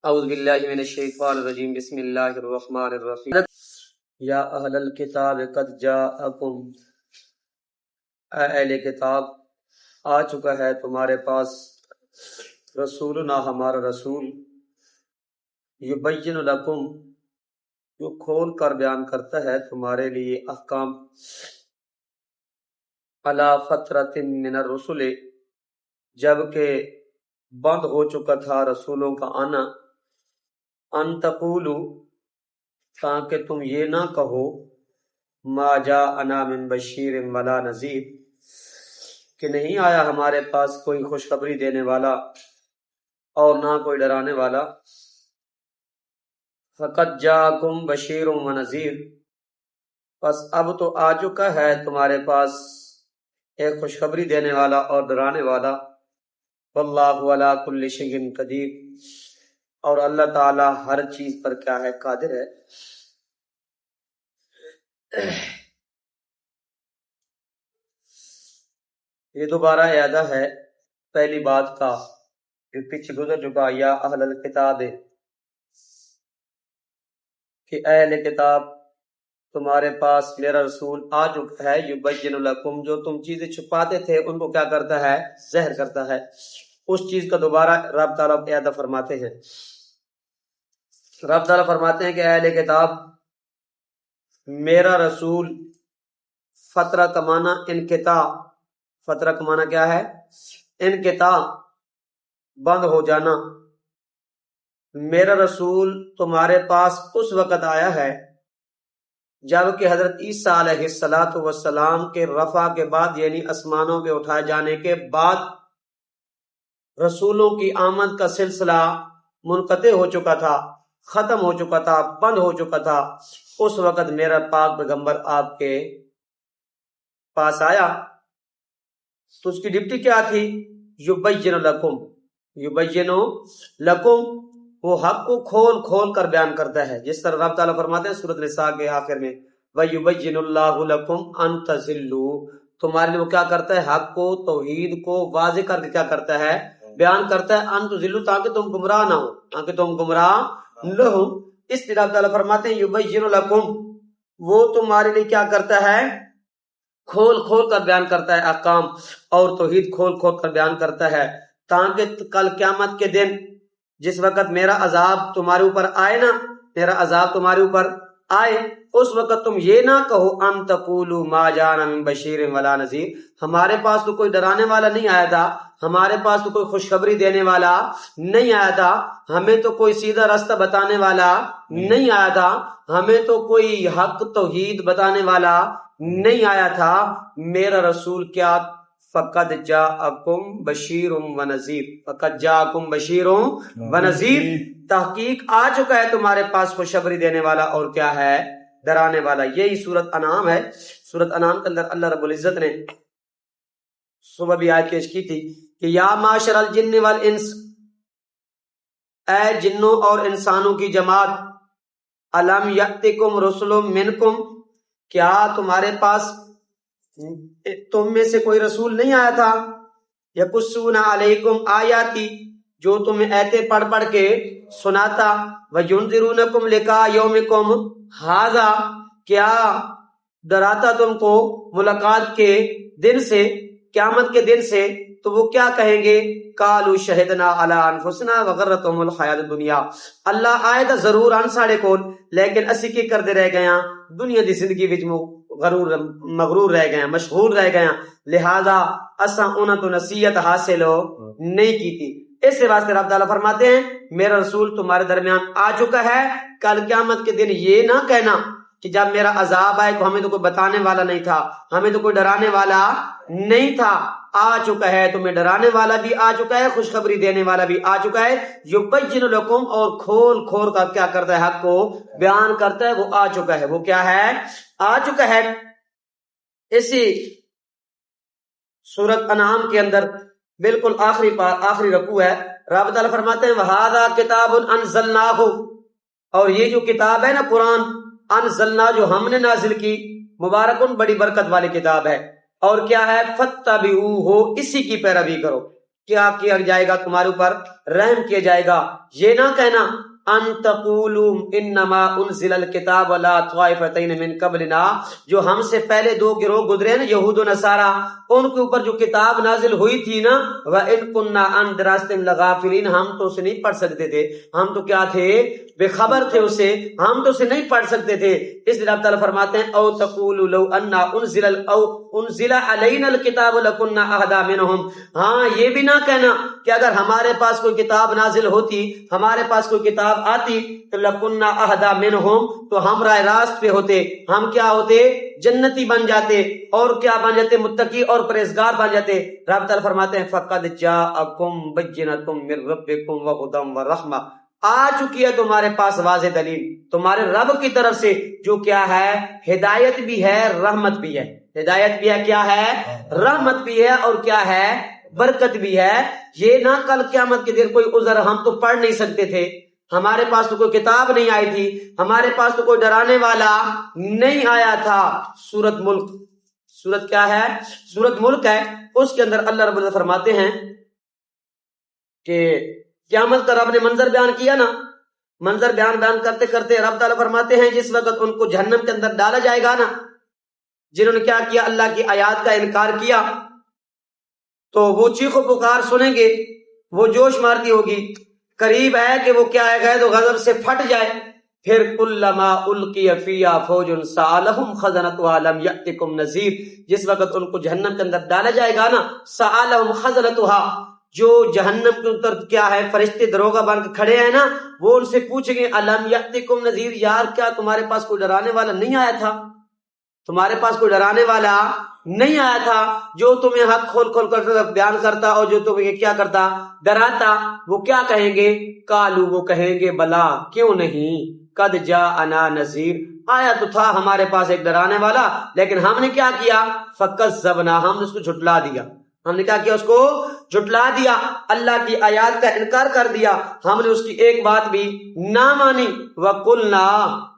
اعوذ باللہ من الشیطان الرجیم بسم اللہ الرحمن الرحیم یا اہل الکتاب قد جاءکم، اے اہل کتاب آ چکا ہے تمہارے پاس رسولنا ہمارا رسول، یبین لکم جو کھول کر بیان کرتا ہے تمہارے لیے احکام، علی فترۃ من الرسل جبکہ بند ہو چکا تھا رسولوں کا آنا، ان تقولوا تاکہ تم یہ نہ کہو ما جاءنا من بشیر ولا نذیر کہ نہیں آیا ہمارے پاس کوئی خوشخبری دینے والا اور نہ کوئی ڈرانے والا، فقد جاءکم بشیر و نذیر پس اب تو آ چکا ہے تمہارے پاس ایک خوشخبری دینے والا اور ڈرانے والا، واللہ علی کل شیء قدیر اور اللہ تعالی ہر چیز پر کیا ہے قادر ہے۔ یہ دوبارہ اعادہ ہے پہلی بات کا جو پیچھے گزر چکا، یا اہل الکتاب کہ اہل کتاب تمہارے پاس میرا رسول آ چکا ہے، یبین لکم جو تم چیزیں چھپاتے تھے ان کو کیا کرتا ہے، ظاہر کرتا ہے، اس چیز کا دوبارہ رب تعالیٰ اعادہ فرماتے ہیں۔ رب تعالیٰ فرماتے ہیں کہ اہل کتاب میرا رسول، فترہ کا معنی انقطاع، فترہ کا معنی کیا ہے، انقطاع، بند ہو جانا، میرا رسول تمہارے پاس اس وقت آیا ہے جبکہ حضرت عیسیٰ علیہ السلام کے رفع کے بعد یعنی آسمانوں پہ اٹھائے جانے کے بعد رسولوں کی آمد کا سلسلہ منقطع ہو چکا تھا، ختم ہو چکا تھا، بند ہو چکا تھا۔ اس وقت میرا پاک پیغمبر آپ کے پاس آیا تو اس کی ڈپٹی کیا تھی، یبین لکم، یبین لکم، وہ حق کو کھول کھول کر بیان کرتا ہے، جس طرح رب تعالیٰ فرماتے ہیں سورۃ نساء کے آخر میں وَيُبَيِّنُ اللَّهُ لَكُمْ أَن تَضِلُّوا، تمہارے لیے وہ کیا کرتا ہے، حق کو، توحید کو واضح کر کے کیا کرتا ہے، بیان کرتا ہے، ان تضلوا تاکہ تم گمراہ نہ ہو، تاکہ تم گمراہ نہ ہو۔ اس لیے رب تعالیٰ فرماتے ہیں یبین لکم، وہ تمہارے لیے کیا کرتا ہے، کھول کھول کر بیان کرتا ہے احکام اور توحید کھول کھول کر بیان کرتا ہے، تاکہ کل قیامت کے دن جس وقت میرا عذاب تمہارے اوپر آئے نا، میرا عذاب تمہارے اوپر آئے، اس وقت تم یہ نہ کہو ان تقولوا ما جاءنا من بشیر ولا نذیر، ہمارے پاس تو کوئی ڈرانے والا نہیں آیا تھا، ہمارے پاس تو کوئی خوشخبری دینے والا نہیں آیا تھا، ہمیں تو کوئی سیدھا راستہ بتانے والا نہیں آیا تھا، ہمیں تو کوئی حق توحید بتانے والا نہیں آیا تھا، میرا رسول کیا، فقد جاءکم بشیر و نذیر، فقد جاءکم بشیر و نذیر، تحقیق آ چکا ہے تمہارے پاس خوشخبری دینے والا اور کیا ہے، ڈرانے والا۔ یہی سورۃ انعام ہے۔ سورۃ انعام کے اندر اللہ رب العزت نے صبح بھی آیت پیش کی تھی کہ یا معاشر الجن والانس، اے جنوں اور انسانوں کی جماعت، الم یاتکم رسل منکم، کیا تمہارے پاس تم میں سے کوئی رسول نہیں آیا تھا، یقصون علیکم آیاتی، جو تمہیں ایتے پڑھ پڑھ کے سناتا، وینذرونکم لقاء یومکم ھذا، کیا ڈراتا تم کو ملاقات کے دن سے، قیامت کے دن سے، تو وہ کیا کہیں گے، قالوا شہدنا علی انفسنا وغرتہم الحیات الدنیا، اللہ آئے تا ضرور ان ساڑے کول لیکن اسی کی کردے رہ گئے ہیں دنیا دی زندگی وچ مغرور رہ گئے ہیں، مشغول رہ گئے ہیں، لہذا اساں انہاں تو نصیحت حاصل نہیں کی تھی۔ اس واسطے رب تعالیٰ فرماتے ہیں میرا رسول تمہارے درمیان آ چکا ہے، کل قیامت کے دن یہ نہ کہنا کہ جب میرا عذاب آئے تو ہمیں تو کوئی بتانے والا نہیں تھا، ہمیں تو کوئی ڈرانے والا نہیں تھا، آ چکا ہے، تمہیں ڈرانے والا بھی آ چکا ہے، خوشخبری دینے والا بھی آ چکا ہے، یبین لکم، اور کھول کھول کر کیا کرتا ہے، حق کو بیان کرتا ہے، وہ آ چکا ہے، وہ کیا ہے، آ چکا ہے۔ اسی سورۃ انعام کے اندر بالکل آخری رکوع ہے، رب تعالیٰ فرماتے ہیں وَهَذَا كِتَابٌ أَنزَلْنَاهُ، اور یہ جو کتاب ہے نا قرآن، انزلنا جو ہم نے نازل کی، مبارکن بڑی برکت والی کتاب ہے، اور کیا ہے، فَاتَّبِعُوهُ، اسی کی پیروی کرو، کیا کیا جائے گا؟ تمہارے اوپر رحم کیا جائے گا. یہ نہ کہنا ان تقولوا انما انزل الکتاب لا طائفتین من قبلنا، جو ہم سے پہلے دو گروہ گزرے نا یہود و نصارا، ان کے اوپر جو کتاب نازل ہوئی تھی نا، وَإِن كُنَّا عَن دِرَاسَتِهِمْ لَغَافِلِينَ، ہم تو اسے نہیں پڑھ سکتے تھے، ہم تو کیا تھے؟ بے خبر تھے اسے، ہم تو اسے نہیں پڑھ سکتے تھے. اس لیے اللہ تعالیٰ فرماتے ہیں او تقولوا لو انا انزل علینا الکتاب لکنا اہدی منہم. ہاں یہ بھی نہ کہنا کہ اگر ہمارے پاس کوئی کتاب نازل ہوتی، ہمارے پاس کوئی کتاب آتی تو لکنا اہدی منہم، تو ہم راہ راست پہ ہوتے، ہم کیا ہوتے؟ جنتی بن جاتے، اور کیا بن جاتے؟ متقی اور پرہیزگار بن جاتے. رب تعالیٰ فرماتے ہیں فقد جاءکم بینۃ من ربکم وہدی ورحمہ، آ چکی ہے تمہارے پاس واضح دلیل تمہارے رب کی طرف سے، جو کیا ہے؟ ہدایت بھی ہے، رحمت بھی ہے. ہدایت بھی ہے، کیا ہے؟ رحمت بھی ہے، اور کیا ہے؟ برکت بھی ہے. یہ نہ کل قیامت کے دن کوئی عذر، ہم تو پڑھ نہیں سکتے تھے، ہمارے پاس تو کوئی کتاب نہیں آئی تھی، ہمارے پاس تو کوئی ڈرانے والا نہیں آیا تھا. سورۃ ملک، سورت کیا ہے؟ سورۃ ملک ہے. اس کے اندر اللہ رب العزت فرماتے ہیں کہ قیامت کا رب نے منظر بیان کیا نا، منظر بیان کرتے کرتے رب تعالیٰ فرماتے ہیں جس وقت ان کو جہنم کے اندر ڈالا جائے گا نا، جنہوں نے کیا کیا؟ اللہ کی آیات کا انکار کیا، تو وہ چیخ و پکار سنیں گے، وہ جوش مارتی ہوگی، قریب ہے کہ وہ کیا ہے غیظ و غضب سے پھٹ جائے. پھر کلما القی فیہا فوج سألہم خزنتہا لم یأتکم نذیر، جس وقت ان کو جہنم کے اندر ڈالا جائے گا نا، سألہم خزنتہا، جو جہنم کے اندر کیا ہے فرشتے دروغہ بن کے کھڑے ہیں نا، وہ ان سے پوچھیں گے الم یأتکم نذیر، یار کیا تمہارے پاس کوئی ڈرانے والا نہیں آیا تھا؟ تمہارے پاس کوئی ڈرانے والا نہیں آیا تھا جو تمہیں حق کھول کھول کر بیان کرتا اور جو تمہیں کیا کرتا؟ ڈراتا. وہ کیا کہیں گے؟ کالو، وہ کہیں گے بلا، کیوں نہیں، قد جاءنا نذیر، آیا تو تھا ہمارے پاس ایک ڈرانے والا، لیکن ہم نے کیا کیا؟ فکذبنا، ہم نے اس کو جھٹلا دیا. ہم نے کیا کیا؟ اس کو جھٹلا دیا، اللہ کی آیات کا انکار کر دیا، ہم نے اس کی ایک بات بھی نہ مانی. وقلنا،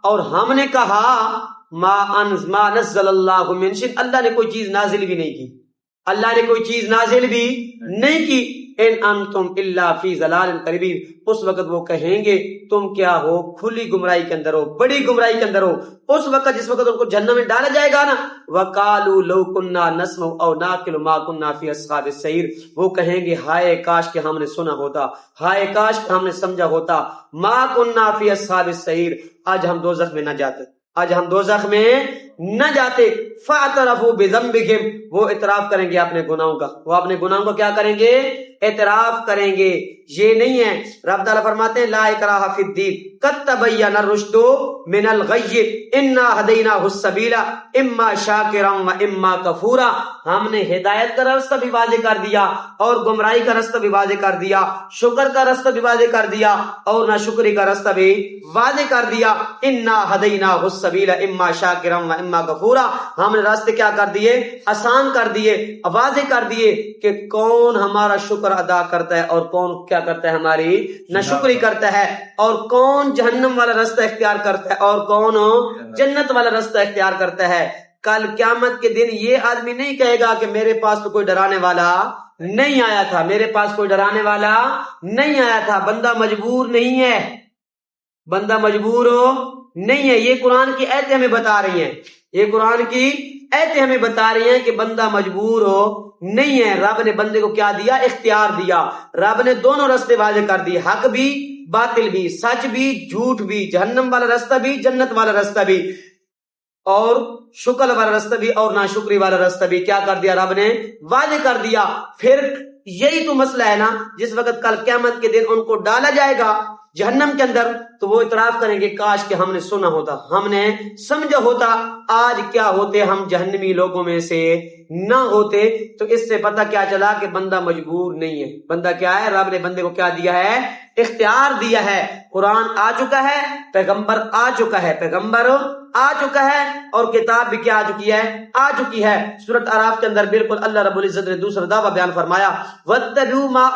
اور ہم نے کہا ما نزل اللہ من شیء، اللہ نے کوئی چیز نازل بھی نہیں کی، اللہ نے کوئی چیز نازل بھی نہیں کی. ان انتم الا فی ضلال کبیر، اس وقت وہ کہیں گے تم کیا ہو؟ کھلی گمراہی کے اندر ہو، بڑی گمراہی کے اندر ہو. اس وقت جس وقت ان کو جہنم میں ڈالا جائے گا نا، وقالوا لو كنا نسمع او ناقل ما كنا فی اصحاب السعیر، وہ کہیں گے ہائے کاش کہ ہم نے سنا ہوتا، ہائے کاش کہ ہم نے سمجھا ہوتا. ما كنا فی اصحاب السعیر، آج ہم دوزخ میں نہ جاتے، آج ہم دوزخ میں نہ جاتے. فاعترفوا بذنبهم، وہ اعتراف کریں گے اپنے گناہوں کا، وہ اپنے گناہوں کا کیا کریں گے؟ اعتراف کریں گے. یہ نہیں ہے، رب تعالیٰ فرماتے ہیں لا اکراہ فی الدین قد تبین الرشد من الغی انا ہدیناہ السبیل اما شاکرا و اما کفورا، ہم نے ہدایت کا راستہ بھی واضح کر دیا اور گمراہی کا راستہ بھی واضح کر دیا، شکر کا راستہ بھی واضح کر دیا اور ناشکری کا راستہ بھی واضح کر دیا. انا ہدیناہ السبیل اما شاکرا و اما کفورا، ہم نے راستے کیا کر دیے؟ آسان کر دیے، واضح کر دیے کہ کون ہمارا شکر ادا کرتا ہے اور کون کیا کرتا ہے؟ ہماری ناشکری کرتا ہے، اور کون جہنم والا راستہ اختیار کرتا ہے اور کون جنت والا راستہ اختیار کرتا ہے. کل قیامت کے دن یہ آدمی نہیں کہے گا کہ میرے پاس تو کوئی ڈرانے والا نہیں آیا تھا، میرے پاس کوئی ڈرانے والا نہیں آیا تھا. بندہ مجبور نہیں ہے، بندہ مجبور نہیں ہے. یہ قرآن کی آیتیں ہمیں بتا رہی ہیں، یہ قرآن کی آیتیں ہمیں بتا رہی ہیں کہ بندہ مجبور نہیں ہے. رب نے بندے کو کیا دیا؟ اختیار دیا. رب نے دونوں راستے واضح کر دیے، حق بھی باطل بھی، سچ بھی جھوٹ بھی، جہنم والا راستہ بھی جنت والا راستہ بھی، اور شکر والا راستہ بھی اور ناشکری والا راستہ بھی کیا کر دیا؟ رب نے واضح کر دیا. پھر یہی تو مسئلہ ہے نا، جس وقت کل قیامت کے دن ان کو ڈالا جائے گا جہنم کے اندر تو وہ اعتراف کریں گے کاش کہ ہم نے سنا ہوتا، ہم نے سمجھا ہوتا، آج کیا ہوتے ہم جہنمی لوگوں میں سے نہ ہوتے. تو اس سے پتہ کیا چلا کہ بندہ مجبور نہیں ہے. بندہ کیا ہے؟ رب نے بندے کو کیا دیا ہے؟ اختیار دیا ہے. قرآن آ چکا ہے، پیغمبر آ چکا ہے، پیغمبر آ چکا ہے، اور کتاب بھی کیا آ چکی ہے؟ آ چکی ہے. سورۃ اعراف کے اندر بالکل اللہ رب العزت نے دوسرا دعویٰ بیان فرمایا واتبعوا ما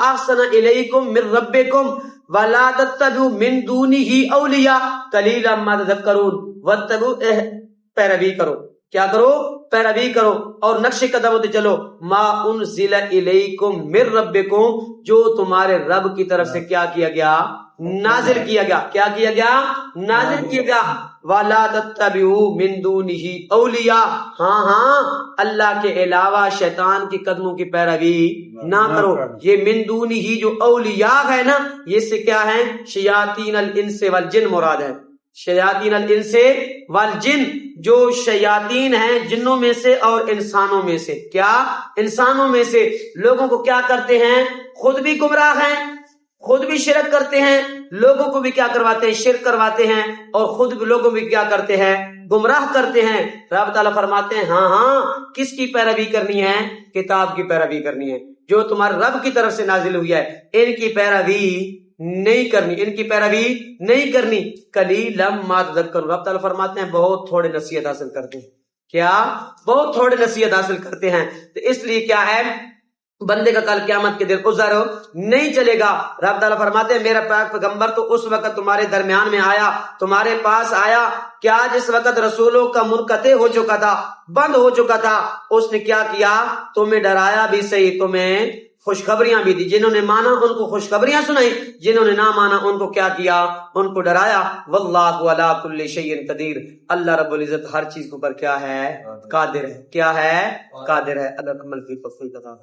احسن الیکم من ربکم ولا تتبعوا من دونہ اولیاء قلیلا ما تذکرون. واتبعوا، پیروی کرو، کیا کرو؟ پیروی کرو اور نقش قدم ہوتے چلو ما انزل الیکم من ربکم جو تمہارے رب کی طرف سے کیا کیا گیا نازل کیا گیا کیا کیا گیا نازل کیا گیا وَلَا تَتَّبِعُوا مِن دُونِهِ اولیاء ہاں اللہ کے علاوہ شیطان کی قدموں کی پیروی نہ کرو یہ من دونہ جو اولیاء ہے نا یہ سے کیا ہے شیاطین الانس والجن مراد ہے شیاطین الانس والجن جو شیاطین ہیں جنوں میں سے اور انسانوں میں سے کیا انسانوں میں سے لوگوں کو کیا کرتے ہیں خود بھی گمراہ ہیں خود بھی شرک کرتے ہیں لوگوں کو بھی کیا کرواتے ہیں شرک کرواتے ہیں اور خود بھی لوگوں بھی کیا کرتے ہیں گمراہ کرتے ہیں رب تعالیٰ فرماتے ہیں ہاں کس کی پیروی کرنی ہے کتاب کی پیروی کرنی ہے جو تمہارے رب کی طرف سے نازل ہوئی ہے ان کی پیروی نہیں کرنی ان کی پیروی نہیں کرنی قلیلا ما تذکرون رب تعالیٰ فرماتے ہیں بہت تھوڑے نصیحت حاصل کرتے ہیں کیا بہت تھوڑے نصیحت حاصل کرتے ہیں تو اس لیے کیا ہے بندے کا کل قیامت کے دن عذر نہیں چلے گا رب تعالیٰ فرماتے ہیں میرا پاک پیغمبر تو اس وقت تمہارے درمیان میں آیا تمہارے پاس آیا کیا جس وقت رسولوں کا منقطع ہو چکا تھا بند ہو چکا تھا اس نے کیا کیا تمہیں ڈرایا بھی صحیح تمہیں خوشخبریاں بھی دی جنہوں نے مانا ان کو خوشخبریاں سنائی جنہوں نے نہ مانا ان کو کیا کیا ان کو ڈرایا واللہ علی کل شیء قدیر اللہ رب العزت ہر چیز کے اوپر کیا ہے قادر ہے کیا ہے قادر ہے اللہ کمل کی توفیق عطا